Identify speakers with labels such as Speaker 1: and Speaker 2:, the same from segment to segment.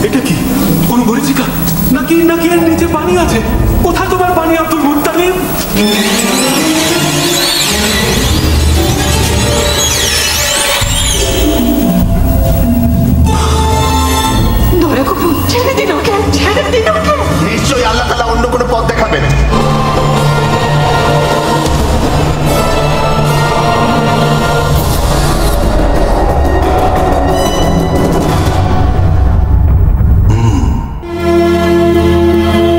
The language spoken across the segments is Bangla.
Speaker 1: এটা কি কোন মরিচিকা নাকি নাকি এর নিচে পানি আছে? কোথায় তোমার পানি আব্দুল মুত্তালিব?
Speaker 2: দয়া করুন, ছেড়ে দিন ওকে, ছেড়ে দিন ওকে।
Speaker 3: নিশ্চয়ই আল্লাহ তাআলা অন্য কোনো পথ দেখাবেন।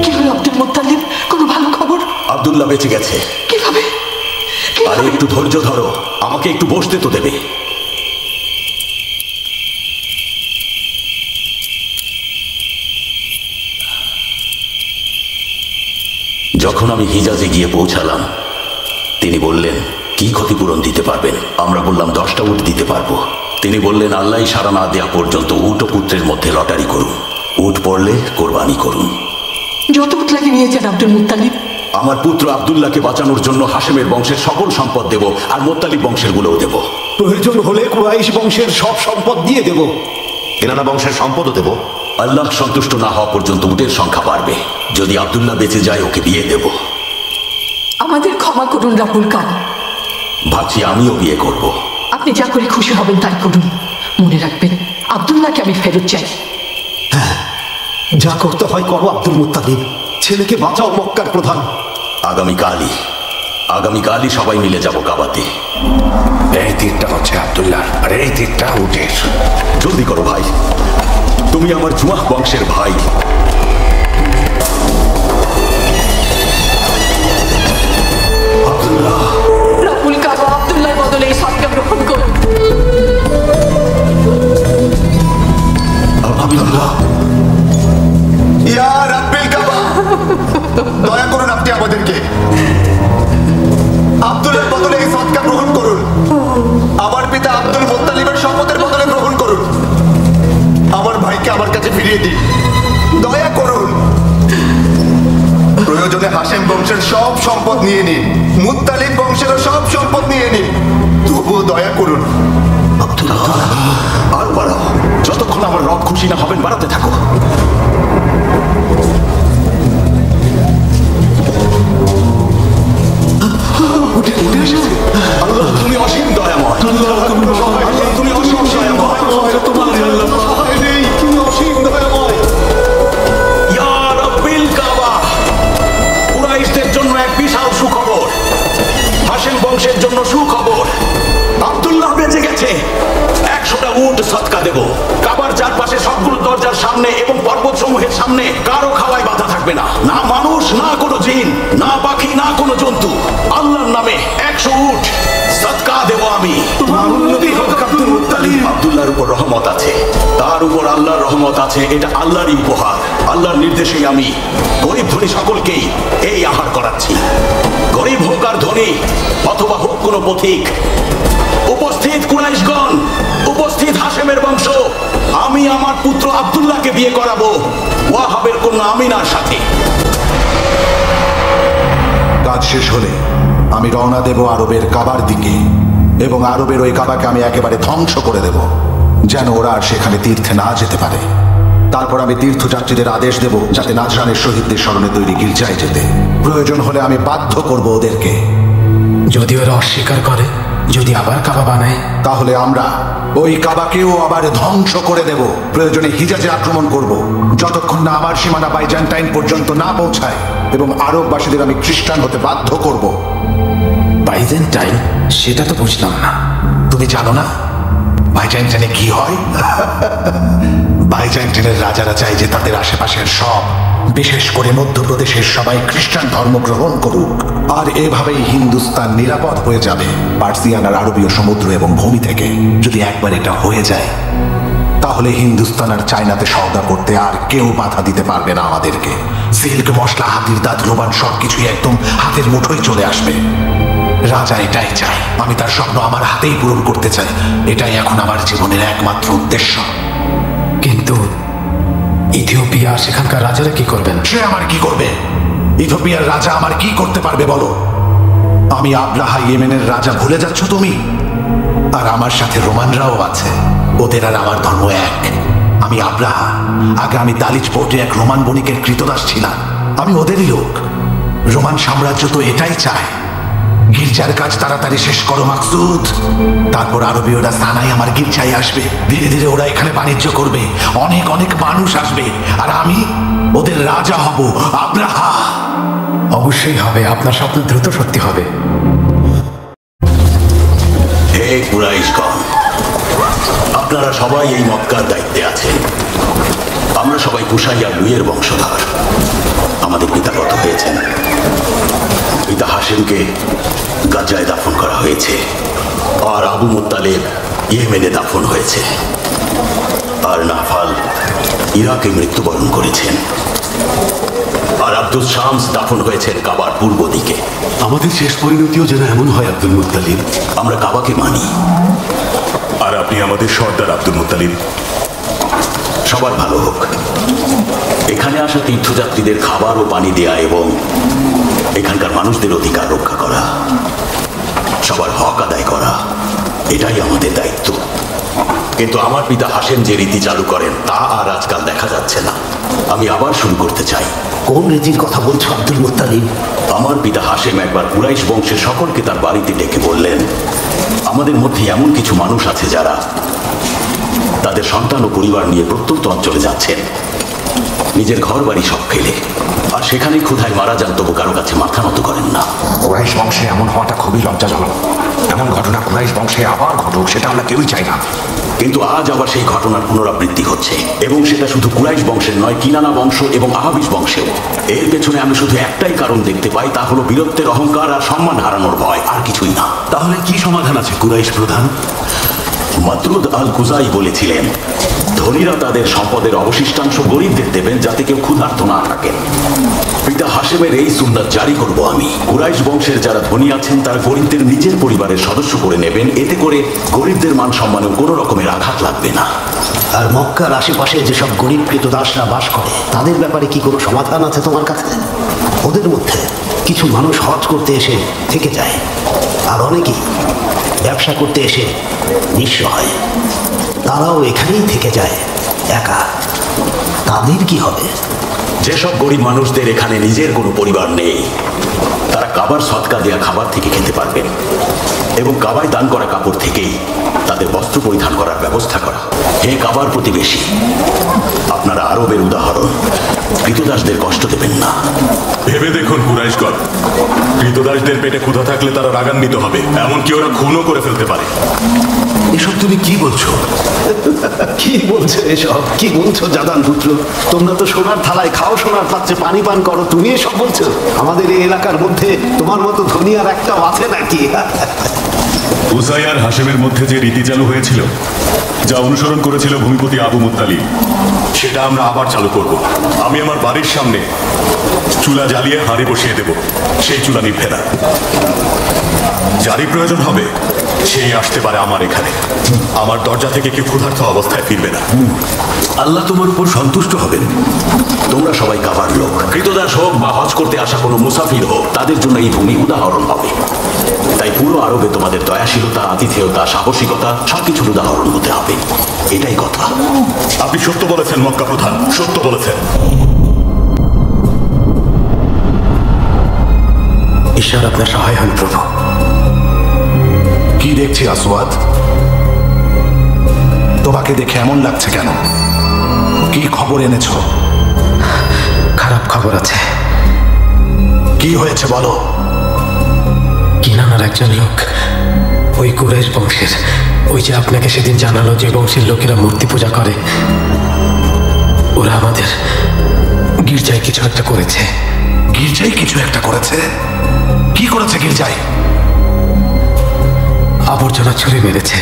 Speaker 2: কি হলো আব্দুল মুত্তালিব? কোনো ভালো খবর?
Speaker 3: আব্দুল্লাহ বেঁচে গেছে।
Speaker 2: কিভাবে?
Speaker 3: আরে একটু ধৈর্য ধরো, আমাকে একটু বসতে তো দেবে। যখন আমি হিজাজে গিয়ে পৌঁছালাম, তিনি বললেন কি ক্ষতিপূরণ দিতে পারবেন? আমরা বললাম 10টা উট দিতে পারবো। তিনি বললেন আল্লাহই সাড়া না দেওয়া পর্যন্ত উট ও পুত্রের মধ্যে লটারি করুন, উট পড়লে কোরবানি করুন।
Speaker 2: যত উট লাগে নিয়ে যান আব্দুল মুত্তালিব।
Speaker 3: আমার পুত্র আব্দুল্লাহকে বাঁচানোর জন্য হাশেমের বংশের সকল সম্পদ দেব, আর মোত্তালিব বংশের গুলোও দেব।
Speaker 4: প্রয়োজন হলে কুরাইশ বংশের সব সম্পদ দিয়ে দেব।
Speaker 3: কেনানা বংশের সম্পদও দেব। আল্লাহ সন্তুষ্ট না হওয়া পর্যন্ত উটের সংখ্যা বাড়বে। যদি আব্দুল্লাহ বেঁচে যায় ওকে বিয়ে দেব।
Speaker 2: আমাদের ক্ষমা করুন রাবুল কাবা।
Speaker 3: ভাবছি আমিও বিয়ে করব।
Speaker 2: আপনি যা করে খুশি হবেন তাই করুন। মনে রাখবেন আব্দুল্লাহকে আমি ফেরত চাই।
Speaker 4: হ্যাঁ, যা করতে হয় করো আব্দুল মুত্তালিব। ছেলেকে বাঁচাও মক্কার প্রধান।
Speaker 3: আগামীকালই সবাই মিলে যাব কাবাতে।
Speaker 5: এই তীরটা হচ্ছে আব্দুল্লাহ, আর এই তীরটা উটের।
Speaker 3: জলদি করো ভাই, তুমি আমার জুয়াহ বংশের ভাই। আব্দুল্লাহ,
Speaker 2: রাবুল কাবা আব্দুল্লাহর বদলে এই সৎকা গ্রহণ করুন।
Speaker 3: আব্দুল্লাহ,
Speaker 6: ইয়া রাব্বিল কাবা, দয়া করুন আপনি আমাদেরকে আব্দুল্লাহর বদলে এই সদকা গ্রহণ করুন। আমার পিতা আব্দুল মুত্তালিবের সম্পদের বদলে গ্রহণ করুন। আমার ভাইকে আমার কাছে ফিরিয়ে দিন, দয়া করুন। প্রয়োজনে হাশেম বংশের সব সম্পদ নিয়ে নিন, মুত্তালিব বংশেরও সব সম্পদ নিয়ে নিন, তবুও দয়া করুন।
Speaker 3: আব্দুল্লাহ, আর বাড়াও। যতক্ষণ আমার রব খুশি না হবেন বাড়াতে থাকো। আল্লাহ তুমি অসীম দয়াময়। আল্লাহ তুমি অসীম দয়াময়।
Speaker 4: তুমি অসীম দয়াময়।
Speaker 3: ইয়া রাব্বিল কাবা, কুরাইশদের জন্য এক বিশাল সুখবর, হাশেম বংশের জন্য সুখবর। আব্দুল্লাহ বেঁচে গেছে। 100টা উট সদকা দেব। কাবার চারপাশে সবগুলো দরজার সামনে এবং পর্বত সমূহের সামনে কারো খাওয়ায় বাধা থাকবে না। না মানুষ, না কোনো জিন, না পাখি, না কোনো জন্তু। আল্লাহর নামে 100 উট সদকা দেব আমি। আব্দুল্লাহর উপর রহমত আছে, তার উপর আল্লাহর রহমত আছে। এটা আল্লাহরই উপহার। আল্লাহর নির্দেশেই আমি গরিব ধনী সকলকেই এই আহার করাচ্ছি। গরিব হোক আর ধনী, অথবা হোক কোনো পথিক। উপস্থিত কুরাইশগণ, উপস্থিত হাশেমের বংশ, আমি আমার পুত্র আব্দুল্লাহকে বিয়ে করাবো ওয়াহাবের কন্যা আমিনার সাথে।
Speaker 7: কাজ শেষ হলে আমি রওনা দেব আরবের কাবার দিকে, এবং আরবের ওই কাবাকে আমি একেবারে ধ্বংস করে দেব, যেন ওরা আর সেখানে তীর্থে না যেতে পারে। তারপর আমি তীর্থযাত্রীদের আদেশ দেব যাতে নাজরানের শহীদদের স্মরণে তৈরি গির্জায় যেতে। প্রয়োজন হলে আমি বাধ্য করব ওদেরকে।
Speaker 5: যদি ওরা অস্বীকার করে, যদি আবার কাবা বানায়,
Speaker 7: তাহলে আমরা ওই কাবাকেও আবার ধ্বংস করে দেব। প্রয়োজনে হিজাজে আক্রমণ করব, যতক্ষণ না আমার সীমানা বাইজেন্টাইন পর্যন্ত না পৌঁছায়, এবং আরববাসীদের আমি খ্রিস্টান হতে বাধ্য করব।
Speaker 5: বাইজেন্টাইন? সেটা তো বুঝলাম না।
Speaker 7: তুমি জানো না বাইজেন্টাইনে কি হয়? বাইজেন্টাইনের রাজারা চায় যে তাদের আশেপাশের সব, বিশেষ করে মধ্যপ্রদেশের সবাই খ্রিস্টান ধর্ম গ্রহণ করুক, আর এভাবেই হিন্দুস্তান নিরাপদ হয়ে যাবে পার্সিয়ান আর আরবীয় সমুদ্র এবং ভূমি থেকে। যদি একবার এটা হয়ে যায়, তাহলে হিন্দুস্তান আর চায়নাতে সওদা করতে আর কেউ বাধা দিতে পারবে না আমাদেরকে। সিল্ক, মশলা, হাতির দাঁত, রোবান সবকিছুই একদম হাতের মুঠোয় চলে আসবে। রাজা এটাই চায়, আমি তার স্বপ্ন আমার হাতেই পূরণ করতে চাই। এটাই এখন আমার জীবনের একমাত্র উদ্দেশ্য।
Speaker 5: কিন্তু ইথিওপিয়া, সেখানকার রাজারা কি করবেন?
Speaker 7: সে আমার কি করবে? ইথিওপিয়ার রাজা আমার কি করতে পারবে বলো? আমি আব্রাহা, ইয়েমেনের রাজা ভুলে যাচ্ছ তুমি? আর আমার সাথে রোমানরাও আছে। ওদের আর আমার ধর্ম এক। আমি আব্রাহা। আগে আমি দালিচ পোর্টে এক রোমান বণিকের কৃতদাস ছিলাম। আমি ওদেরই লোক। রোমান সাম্রাজ্য তো এটাই চায়, গির্জার কাজ তাড়াতাড়ি শেষ করো মাকসুদ। তারপর আরবীয়রা সানাই আমার গির্জায় আসবে। ধীরে ধীরে ওরা এখানে বাণিজ্য করবে, অনেক অনেক মানুষ আসবে, আর আমি ওদের রাজা হব, আব্রাহা।
Speaker 5: অবশ্যই হবে, আপনার স্বপ্ন দ্রুত সত্যি হবে।
Speaker 3: হে কুরাইশগণ, আপনারা সবাই এই মক্কার দায়িত্বে আছেন। আমরা সবাই কুশাই আর লুইয়ের বংশধর। আমাদের পিতা গত হয়েছেন। পিতা হাশেমকে গাজায় দাফন করা হয়েছে, আর আবু মুত্তালিব ইয়েমেনে দাফন হয়েছে, আর নাফাল ইরাকে মৃত্যুবরণ করেছেন, আর আব্দুল শামস দাফন হয়েছেন কাবার পূর্ব দিকে।
Speaker 1: আমাদের শেষ পরিণতিও যেন এমন হয় আব্দুল মুত্তালিব।
Speaker 3: আমরা কাবাকে মানি।
Speaker 1: আর আপনি আমাদের সর্দার আব্দুল মুত্তালিব।
Speaker 3: সবার ভালো হোক। এখানে আসা তীর্থযাত্রীদের খাবার ও পানি দেয়া এবং এখানকার মানুষদের অধিকার রক্ষা করা, সবার হক আদায় করা, এটাই আমাদের দায়িত্ব। কিন্তু আমার পিতা হাশেম যে রীতি চালু করেন তা আর আজকাল দেখা যাচ্ছে না। আমি আবার শুরু করতে চাই।
Speaker 4: কোন রীতির কথা বলছো আব্দুল মুত্তালিব?
Speaker 3: আমার পিতা হাশেম একবার কুরাইশ বংশের সকলকে তার বাড়িতে ডেকে বললেন, আমাদের মধ্যে এমন কিছু মানুষ আছে যারা তাদের সন্তান ও পরিবার নিয়ে প্রত্যন্ত অঞ্চলে যাচ্ছেন, নিজের ঘর বাড়ি সব ফেলে, আর সেখানেই ক্ষুধায় মারা যান, তবু কারো কাছে মাথা নত করেন না।
Speaker 5: কুরাইশ বংশে এমন হওয়াটা খুবই লজ্জাজনক। এমন ঘটনা কুরাইশ বংশে আবার ঘটুক, সেটা আমরা কেউই চাই না।
Speaker 3: কিন্তু আজ আবার সেই ঘটনার পুনরাবৃত্তি হচ্ছে, এবং সেটা শুধু কুরাইশ বংশের নয়, কিনানা বংশ এবং আহাবিস বংশেও। এর পেছনে আমি শুধু একটাই কারণ দেখতে পাই, তা হলো বীরত্বের অহংকার আর সম্মান হারানোর ভয়, আর কিছুই না।
Speaker 1: তাহলে কি সমাধান আছে কুরাইশ প্রধান?
Speaker 3: মাতরুদ আল কুজাই বলেছিলেন, ধনীরা তাদের সম্পদের অবশিষ্টাংশ গরিবদের দেবেন, যাতে কেউ ক্ষুধার্ত না থাকেন। পিতা হাশেমের এই সুন্নাত জারি করব আমি। কুরাইশ বংশের যারা ধনী আছেন তারা গরিবদের নিজের পরিবারের সদস্য করে নেবেন, এতে করে গরিবদের মান সম্মানেও কোনো রকমের আঘাত লাগবে না।
Speaker 4: আর মক্কার আশেপাশে যেসব গরিব কৃতদাসরা বাস করে, তাদের ব্যাপারে কি কোনো সমাধান আছে তোমার কাছে? ওদের মধ্যে কিছু মানুষ হজ করতে এসে থেকে যায়, আর অনেকেই ব্যবসা করতে এসে নিঃস্ব হয়। তারাও এখানেই থেকে যায় একা। তাদের কি হবে?
Speaker 3: যেসব গরিব মানুষদের এখানে নিজের কোনো পরিবার নেই, তারা কাবার সদকা দেয়া খাবার থেকে খেতে পারবেন, এবং কাবায় দান করা কাপড় থেকেই তাদের বস্ত্র পরিধান করার ব্যবস্থা করা। হে কাবার প্রতিবেশী, আপনারা আরবের উদাহরণ, কৃতদাসদের কষ্ট দেবেন না।
Speaker 1: ভেবে দেখুন কুরাইশগণ, কৃতদাসদের পেটে ক্ষুধা থাকলে তারা রাগান্বিত হবে, এমনকি ওরা খুনও করে ফেলতে পারে।
Speaker 7: এসব তুমি কি বলছো?
Speaker 4: কি বলছো এসব? কি বলছো জাদান পুত্র? তোমরা তো সোনার থালায় খাও, সোনার পাত্রে পানি পান করো, তুমি এসব বলছো? আমাদের এই এলাকার মধ্যে তোমার মতো ধনী আর একটাও আছে নাকি?
Speaker 1: উসাই আর হাশেমের মধ্যে যে রীতি চালু হয়েছিল, যা অনুসরণ করেছিল ভূমিপতি আবু মুত্তালিব, সেটা আমরা আবার চালু করব। আমি আমার বাড়ির সামনে চুলা জ্বালিয়ে হাঁড়ি বসিয়ে দেব, সেই চুলা নিভে না। যারই প্রয়োজন হবে সেই আসতে পারে আমার এখানে। আমার দরজা থেকে কেউ ক্ষুধার্ত অবস্থায় ফিরবে না।
Speaker 3: আল্লাহ তোমার উপর সন্তুষ্ট হবেন। তোমরা সবাই কাবার লোক, কৃতদাস হোক বা হজ করতে আসা কোনো মুসাফির হোক, তাদের জন্য এই ভূমি উদাহরণ হবে। তাই পুরো আরবে তোমাদের দয়াশীলতা, আতিথেয়তা, সাহসিকতা সবকিছুর উদাহরণ হতে হবে। এটাই কথা।
Speaker 1: আপনি সত্য বলেছেন মক্কা প্রধান, সত্য বলেছেন।
Speaker 5: ঈশ্বর আপনার সহায় হন প্রভু।
Speaker 7: কি দেখছি আসওয়াদ? তোমাকে দেখে এমন লাগছে কেন? কি খবর এনেছো?
Speaker 5: খারাপ খবর আছে।
Speaker 7: কি হয়েছে বলো?
Speaker 5: কিনানার একজন লোক, ওই কুরাইশ বংশের, ওই যে আপনাকে সেদিন জানালো যে বংশের লোকেরা মূর্তি পূজা করে, ওরা আমাদের গির্জায় কিছু একটা করেছে।
Speaker 7: গির্জায় কিছু একটা করেছে? কি করেছে গির্জায়?
Speaker 5: আবর্জনা ছুঁড়ে মেরেছে,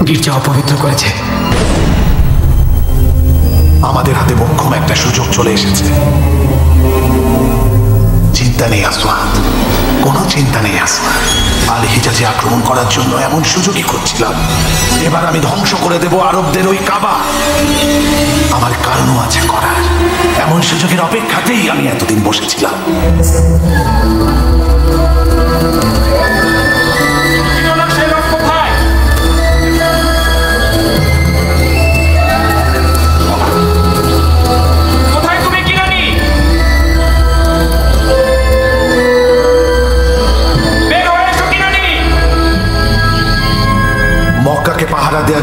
Speaker 5: গির্জা অপবিত্র করেছে।
Speaker 7: আমাদের হাতে মোক্ষম একটা সুযোগ চলে এসেছে। চিন্তা নেই আসওয়াদ, কোনো চিন্তা নেই আসওয়াদ। আল হিজাজে আক্রমণ করার জন্য এমন সুযোগই করছিলাম। এবার আমি ধ্বংস করে দেব আরবদের ওই কাবা। আমার কারণও আছে করার। এমন সুযোগের অপেক্ষাতেই আমি এতদিন বসেছিলাম।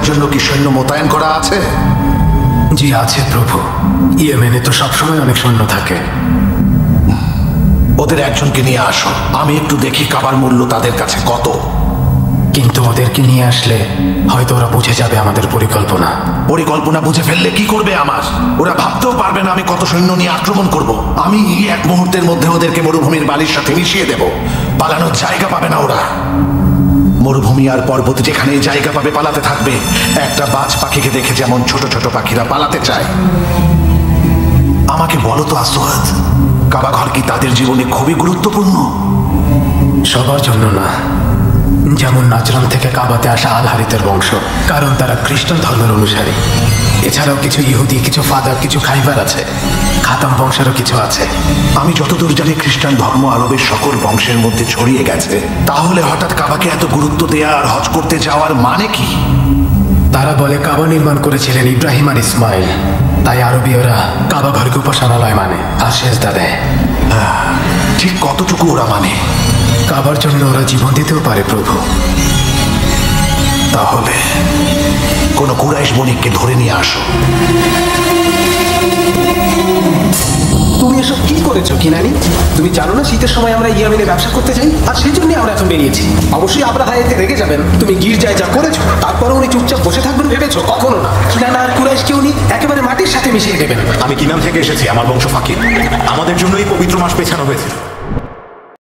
Speaker 7: জন্য কি সৈন্য মোতায়েন করা আছে?
Speaker 5: জি আছে প্রভু, ইয়েমেনে তো সবসময় অনেক সৈন্য থাকে।
Speaker 7: ওদের একজনকে নিয়ে আসো, আমি একটু দেখি কাবার মূল্য তাদের কাছে কত।
Speaker 5: কিন্তু ওদেরকে নিয়ে আসলে হয়তো ওরা বুঝে যাবে আমাদের পরিকল্পনা।
Speaker 7: পরিকল্পনা বুঝে ফেললে কি করবে আমার? ওরা ভাবতেও পারবে না আমি কত সৈন্য নিয়ে আক্রমণ করব। আমি এক মুহূর্তের মধ্যে ওদেরকে মরুভূমির বালির সাথে মিশিয়ে দেব। পালানোর জায়গা পাবে না ওরা। মরুভূমি আর পর্বত যেখানে জায়গা পাবে পালাতে থাকবে। একটা বাজ পাখিকে দেখে যেমন ছোট ছোট পাখিরা পালাতে চায়। আমাকে বলো তো আসওয়াদ, কাবা ঘর কি তাদের জীবনে খুবই গুরুত্বপূর্ণ?
Speaker 5: সবার জন্য না। যেমন নাজরান থেকে কাবাতে আসা আল হারিতের বংশ, কারণ তারা খ্রিস্টান ধর্মের অনুসারী। এছাড়াও কিছু ইহুদি, কিছু ফাদার, কিছু খাইবার আছে। খাতাম বংশেরও কিছু আছে।
Speaker 7: আমি যতদূর জানি খ্রিস্টান ধর্ম আরবের সকল বংশের মধ্যে ছড়িয়ে গেছে। তাহলে হঠাৎ কাবাকে এত গুরুত্ব দেয়া আর হজ করতে যাওয়ার মানে কি?
Speaker 5: তারা বলে কাবা নির্মাণ করেছিলেন ইব্রাহিম আর ইসমাইল, তাই আরবীয়রা কাবা ঘরকে উপাসনালয় মানে আর সেজদা দেয়।
Speaker 7: ঠিক কতটুকু ওরা মানে?
Speaker 5: কাবার জন্য ওরা জীবন দিতেও পারে প্রভু।
Speaker 7: তাহলে কোন কুরাইশ বণিককে ধরে নিয়ে আসো।
Speaker 5: তুমি এসব কি করেছো কিনানি? তুমি জানো না শীতের সময় আমরা ইয়েমেনে ব্যবসা করতে যাই, আর সেই জন্য আমরা এখন বেরিয়েছি। অবশ্যই আব্রাহা এতে রেগে যাবেন। তুমি গির্জায় যা করেছো তারপরে উনি চুপচাপ বসে থাকবেন ভেবেছো? কখনো না। কিনানা আর কুরাইশকে উনি একেবারে মাটির সাথে মিশিয়ে দেবেন।
Speaker 3: আমি কিনান থেকে এসেছি, আমার বংশ ফাকির। আমাদের জন্য এই পবিত্র মাস পেছানো হয়েছে।